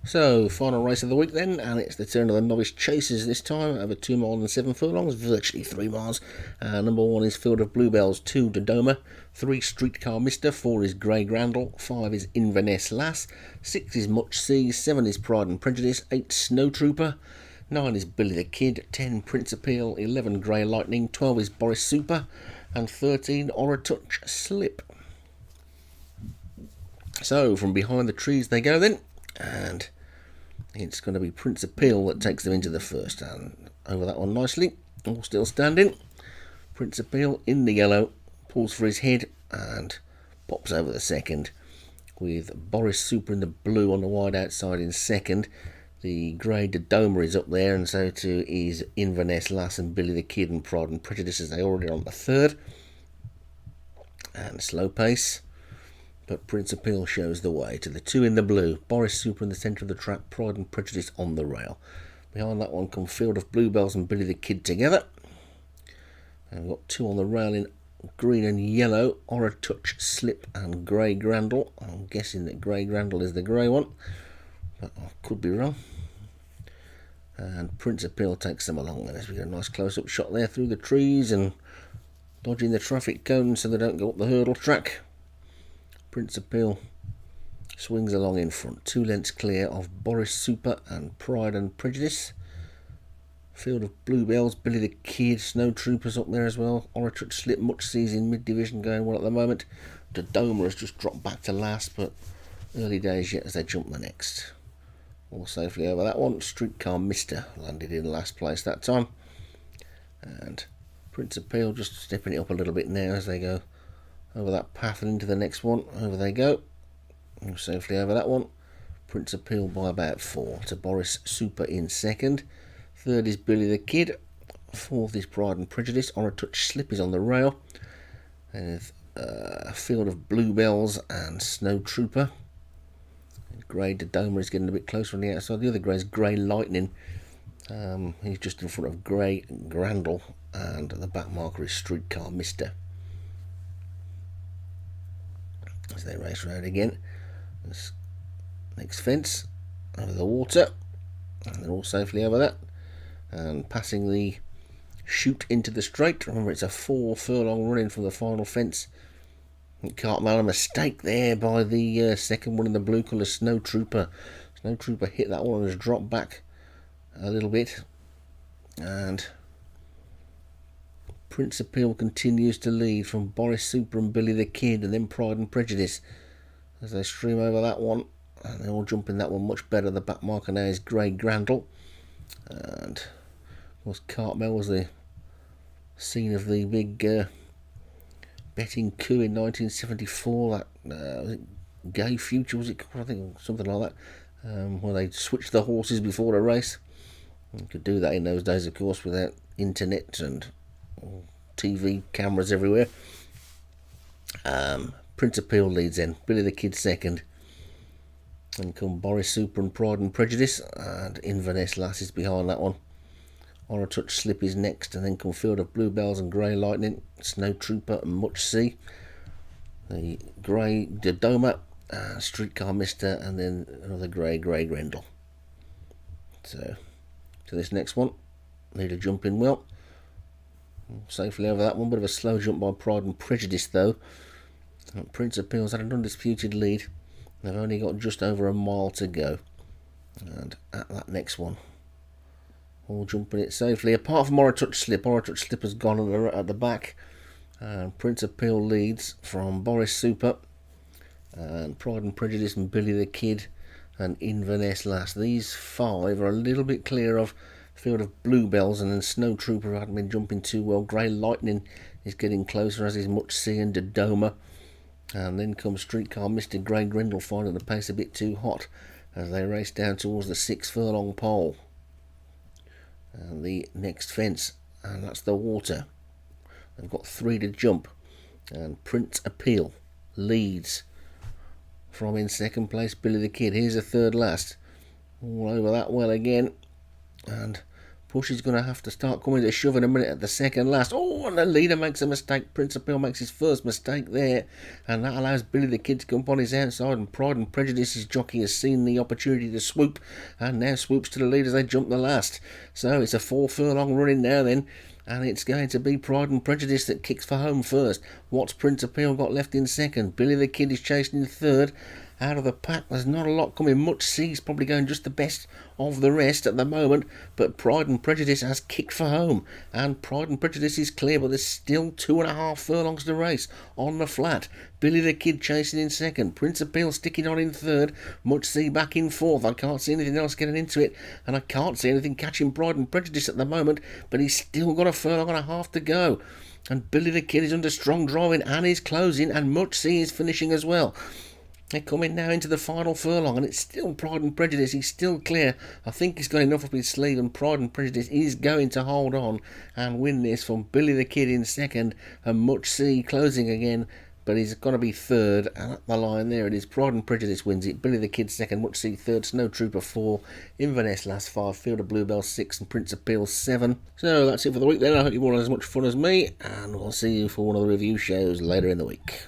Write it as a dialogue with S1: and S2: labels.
S1: So, final race of the week then, and it's the turn of the novice chasers this time, over 2 miles and 7 furlongs, virtually 3 miles. Number 1 is Field of Bluebells, 2 Dodoma, 3 Streetcar Mister, 4 is Grey Grandel, 5 is Inverness Lass, 6 is Much Sea, 7 is Pride and Prejudice, 8 Snow Trooper, 9 is Billy the Kid, 10 Prince Appeal, 11 Grey Lightning, 12 is Boris Super, and 13 Aura Touch Slip. So, from behind the trees they go then, and it's going to be Prince Appeal that takes them into the first, and over that one nicely, all still standing. Prince Appeal in the yellow, pulls for his head and pops over the second, with Boris Super in the blue on the wide outside in second. The grey Dodoma is up there, and so too is Inverness Lass and Billy the Kid and Pride and Prejudice, as they already are on the third. And slow pace, but Prince Appeal shows the way to the 2 in the blue. Boris Super in the centre of the track, Pride and Prejudice on the rail. Behind that one come Field of Bluebells and Billy the Kid together. And we've got 2 on the rail in green and yellow, Aura Touch Slip and Grey Grandel. I'm guessing that Grey Grandel is the grey one, but I could be wrong. And Prince Appeal takes them along then, as we get a nice close-up shot there through the trees and dodging the traffic cones so they don't go up the hurdle track. Prince Appeal swings along in front, 2 lengths clear of Boris Super and Pride and Prejudice. Field of Bluebells, Billy the Kid, Snow Troopers up there as well. Aura Touch Slip, Much Seas in mid-division going well at the moment. Dodoma has just dropped back to last, but early days yet as they jump the next. All safely over that one. Streetcar Mister landed in last place that time. And Prince Appeal just stepping it up a little bit now as they go over that path and into the next one. Over they go. All safely over that one. Prince Appeal by about 4 to Boris Super in second. Third is Billy the Kid. Fourth is Pride and Prejudice. Aura Touch Slip is on the rail. And a Field of Bluebells and Snow Trooper. Grey Dodoma is getting a bit closer on the outside. The other grey is Grey Lightning. He's just in front of Grey Grandel, and the back marker is Streetcar Mister. As they race around again, this next fence over the water, and they're all safely over that, and passing the chute into the straight. Remember, it's a 4 furlong run in from the final fence. Can't make a mistake there by the second one in the blue colour, Snow Trooper. Snow Trooper hit that one and has dropped back a little bit, and Prince Appeal continues to lead from Boris Super and Billy the Kid, and then Pride and Prejudice as they stream over that one, and they're all jumping that one much better. The back marker now is Grey Grandel, and of course Cartmel was the scene of the big betting coup in 1974, that was it Gay Future, was it called? I think something like that, where they switched the horses before the race. You could do that in those days, of course, without internet and TV cameras everywhere. Prince Appeal leads in, Billy the Kid second, and come Boris Super and Pride and Prejudice, and Inverness Lass is behind that one. Aura Touch Slip is next, and then come Field of Bluebells and Grey Lightning, Snow Trooper and Much Sea, the Grey Dodoma, Streetcar Mister, and then another Grey Grendel. So, to this next one, need to jump in well. Safely over that one, bit of a slow jump by Pride and Prejudice though. Prince Appeal's had an undisputed lead. They've only got just over a mile to go. And at that next one, all jumping it safely, apart from Aura Touch Slip. Aura Touch Slip has gone at the back, and Prince Appeal leads from Boris Super and Pride and Prejudice and Billy the Kid and Inverness Lass. These 5 are a little bit clear of Field of Bluebells, and then Snow Trooper hadn't been jumping too well. Grey Lightning is getting closer, as is Much Sea and Dodoma, and then comes Streetcar Mister. Grey Grendel finding the pace a bit too hot as they race down towards the 6 furlong pole and the next fence, and that's the water. They've got 3 to jump, and Prince Appeal leads from in second place Billy the Kid. Here's a third last, all over that well again, and push is going to have to start coming to shove in a minute at the second last. Oh, and the leader makes a mistake. Prince of Peel makes his first mistake there, and that allows Billy the Kid to come up on his outside, and Pride and Prejudice's jockey has seen the opportunity to swoop, and now swoops to the lead as they jump the last. So it's a 4 furlong running now then, and it's going to be Pride and Prejudice that kicks for home first. What's Prince of Peel got left in second? Billy the Kid is chasing in third. Out of the pack, there's not a lot coming. Much C's probably going just the best of the rest at the moment, but Pride and Prejudice has kicked for home, and Pride and Prejudice is clear, but there's still 2.5 furlongs to race on the flat. Billy the Kid chasing in second, Prince of Peel sticking on in third, Much C back in fourth. I can't see anything else getting into it, and I can't see anything catching Pride and Prejudice at the moment, but he's still got 1.5 furlongs to go. And Billy the Kid is under strong driving and is closing, and Much C is finishing as well. They're coming now into the final furlong, and it's still Pride and Prejudice. He's still clear. I think he's got enough up his sleeve, and Pride and Prejudice is going to hold on and win this from Billy the Kid in second and Much C closing again. But he's got to be third, and up the line there it is. Pride and Prejudice wins it. Billy the Kid second, Much C third, Snow Trooper 4, Inverness last 5, Field of Bluebell 6, and Prince of Peel 7. So that's it for the week then. I hope you've all had as much fun as me, and we'll see you for one of the review shows later in the week.